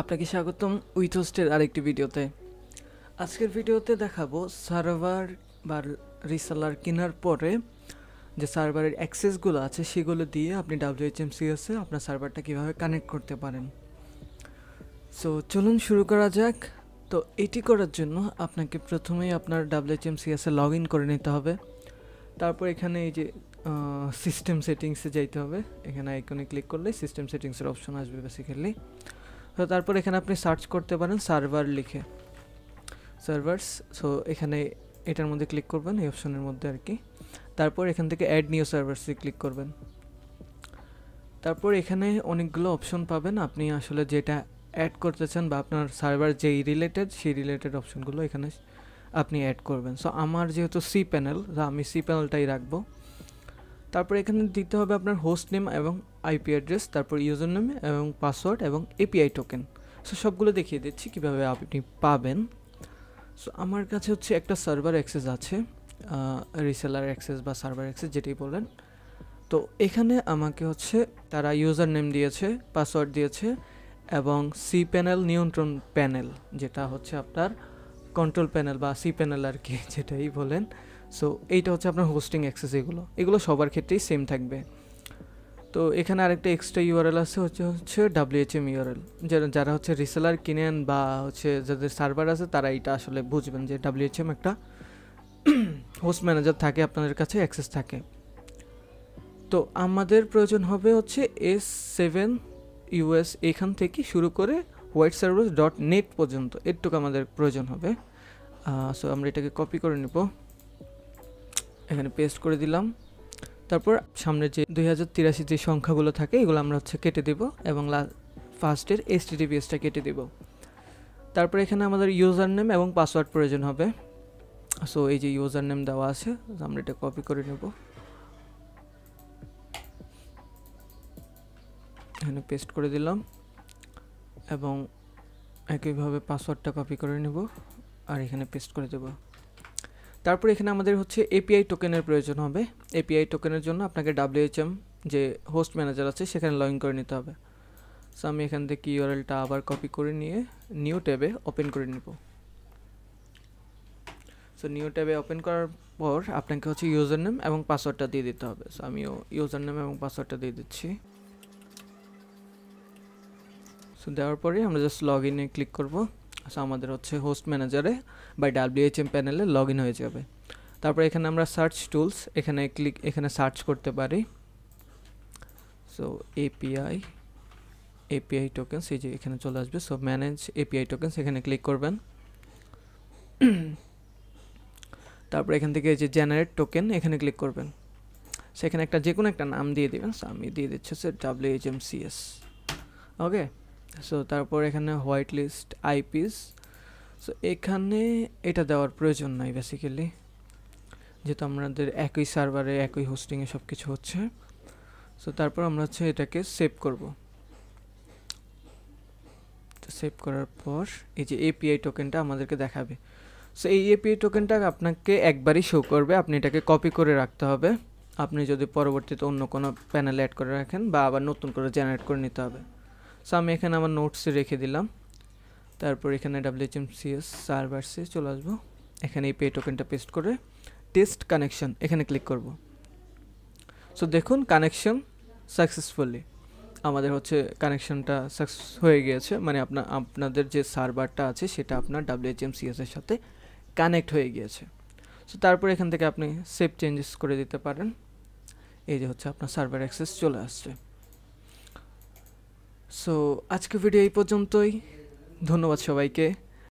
আপনাকে স্বাগতম উইথহোস্টের আরেকটি ভিডিওতে। আজকের ভিডিওতে দেখাবো সার্ভার বা রিসেলার কেনার পরে যে সার্ভারের অ্যাক্সেসগুলো আছে সেগুলো দিয়ে আপনি WHMCS-এ আপনার সার্ভারটা কীভাবে কানেক্ট করতে পারেন। সো চলুন শুরু করা যাক। তো এটি করার জন্য আপনাকে প্রথমেই আপনার WHMCS-এ লগ ইন করে নিতে হবে। তারপর এখানে এই যে সিস্টেম সেটিংসে যাইতে হবে। এখানে আইকনে ক্লিক করলে সিস্টেম সেটিংসের অপশন আসবে বেসিক্যালি। তো তারপর এখানে আপনি সার্চ করতে পারেন সার্ভার লিখে, সার্ভার্স। সো এখানে এটার মধ্যে ক্লিক করবেন, এই অপশনের মধ্যে আর কি। তারপর এখান থেকে অ্যাড নিউ সার্ভার্সে ক্লিক করবেন। তারপর এখানে অনেকগুলো অপশন পাবেন, আপনি আসলে যেটা অ্যাড করতে চান বা আপনার সার্ভার যেই রিলেটেড সেই রিলেটেড অপশনগুলো এখানে আপনি অ্যাড করবেন। সো আমার যেহেতু সি প্যানেল, আমি সি প্যানেলটাই রাখবো। তারপর এখানে দিতে হবে আপনার হোস্ট নেম এবং আইপি অ্যাড্রেস, তারপর ইউজার নেম এবং পাসওয়ার্ড এবং এপিআই টোকেন। সো সবগুলো দেখিয়ে দিচ্ছি কীভাবে আপনি পাবেন। সো আমার কাছে হচ্ছে একটা সার্ভার অ্যাক্সেস আছে, রিসেলার অ্যাক্সেস বা সার্ভার অ্যাক্সেস যেটাই বলেন। তো এখানে আমাকে হচ্ছে তারা ইউজার নেম দিয়েছে, পাসওয়ার্ড দিয়েছে এবং সি প্যানেল নিয়ন্ত্রণ প্যানেল, যেটা হচ্ছে আপনার কন্ট্রোল প্যানেল বা সি প্যানেল আর কি যেটাই বলেন। সো এইটা হচ্ছে আপনার হোস্টিং অ্যাক্সেস। এগুলো সবার ক্ষেত্রেই সেম থাকবে। তো এখানে আরেকটা এক্সট্রা ইউআরএল আছে, হচ্ছে WHM ইউআরএল। যারা হচ্ছে রিসেলার কিনেন বা হচ্ছে যাদের সার্ভার আছে তারা এটা আসলে বুঝবেন যে WHM একটা হোস্ট ম্যানেজার থাকে, আপনাদের কাছে অ্যাক্সেস থাকে। তো আমাদের প্রয়োজন হবে হচ্ছে S7 US, এখান থেকে শুরু করে whiteservers.net পর্যন্ত এটুকু আমাদের প্রয়োজন হবে। সো আমরা এটাকে কপি করে নেব, এখানে পেস্ট করে দিলাম। তারপর সামনে যে 2083 যে সংখ্যাগুলো থাকে এগুলো আমরা হচ্ছে কেটে দেব এবং ফার্স্টের HTTPS-টা কেটে দেব। তারপর এখানে আমাদের ইউজার নেম এবং পাসওয়ার্ড প্রয়োজন হবে। সো এই যে ইউজার নেম দেওয়া আছে, আমরা এটা কপি করে নেব, এখানে পেস্ট করে দিলাম এবং একইভাবে পাসওয়ার্ডটা কপি করে নেব আর এখানে পেস্ট করে দেব। তারপর এখানে আমাদের হচ্ছে এপিআই টোকেনের প্রয়োজন হবে। এপিআই টোকেনের জন্য আপনাকে WHM যে হোস্ট ম্যানেজার আছে সেখানে লগ ইন করে নিতে হবে। সো আমি এখান থেকে ইউআরএলটা আবার কপি করে নিয়ে নিউ ট্যাবে ওপেন করে নেব। সো নিউ ট্যাবে ওপেন করার পর আপনাকে হচ্ছে ইউজার নেম এবং পাসওয়ার্ডটা দিয়ে দিতে হবে। সো আমিও ইউজার নেম এবং পাসওয়ার্ডটা দিয়ে দিচ্ছি। সো দেওয়ার পরে আমরা জাস্ট লগ ইনে ক্লিক করব। সো আমাদের হচ্ছে হোস্ট ম্যানেজারে বা WHM প্যানেলে লগ ইন হয়ে যাবে। তারপর এখানে আমরা সার্চ টুলস, এখানে সার্চ করতে পারি। সো এপিআই টোকেনস, এই যে এখানে চলে আসবে। সো ম্যানেজ এপিআই টোকেনস, এখানে ক্লিক করবেন। তারপর এখান থেকে এই যে জেনারেট টোকেন, এখানে ক্লিক করবেন। সেখানে যে কোনো একটা নাম দিয়ে দেবেন। সো আমি দিয়ে দিচ্ছি WHMCS। ওকে। সো তারপর এখানে হোয়াইট লিস্ট আইপিস। সো এখানে এটা দেওয়ার প্রয়োজন নাই বেসিক্যালি, যেহেতু আমাদের একই সার্ভারে একই হোস্টিংয়ে সব কিছু হচ্ছে। সো তারপর আমরা হচ্ছে এটাকে সেভ করব। তো সেভ করার পর এই যে এপিআই টোকেনটা আমাদেরকে দেখাবে। সো এই এপিআই টোকেনটা আপনাকে একবারই শো করবে, আপনি এটাকে কপি করে রাখতে হবে। আপনি যদি পরবর্তীতে অন্য কোনো প্যানেল অ্যাড করে রাখেন বা আবার নতুন করে জেনারেট করে নিতে হবে। সো আমি এখানে আমার নোটসে রেখে দিলাম। তারপর এখানে WHMCS সার্ভারসে চলে আসবো, এখানে এই পে টোকেনটা পেস্ট করে টেস্ট কানেকশন এখানে ক্লিক করব। সো দেখুন কানেকশন সাকসেসফুলি, আমাদের হচ্ছে কানেকশনটা সাকসেস হয়ে গিয়েছে, মানে আপনাদের যে সার্ভারটা আছে সেটা আপনার WHMCS এর সাথে কানেক্ট হয়ে গিয়েছে। সো তারপর এখান থেকে আপনি সেভ চেঞ্জেস করে দিতে পারেন। এই যে হচ্ছে আপনার সার্ভার অ্যাক্সেস চলে আসছে। সো আজকে ভিডিও এই পর্যন্তই। ধন্যবাদ সবাইকে।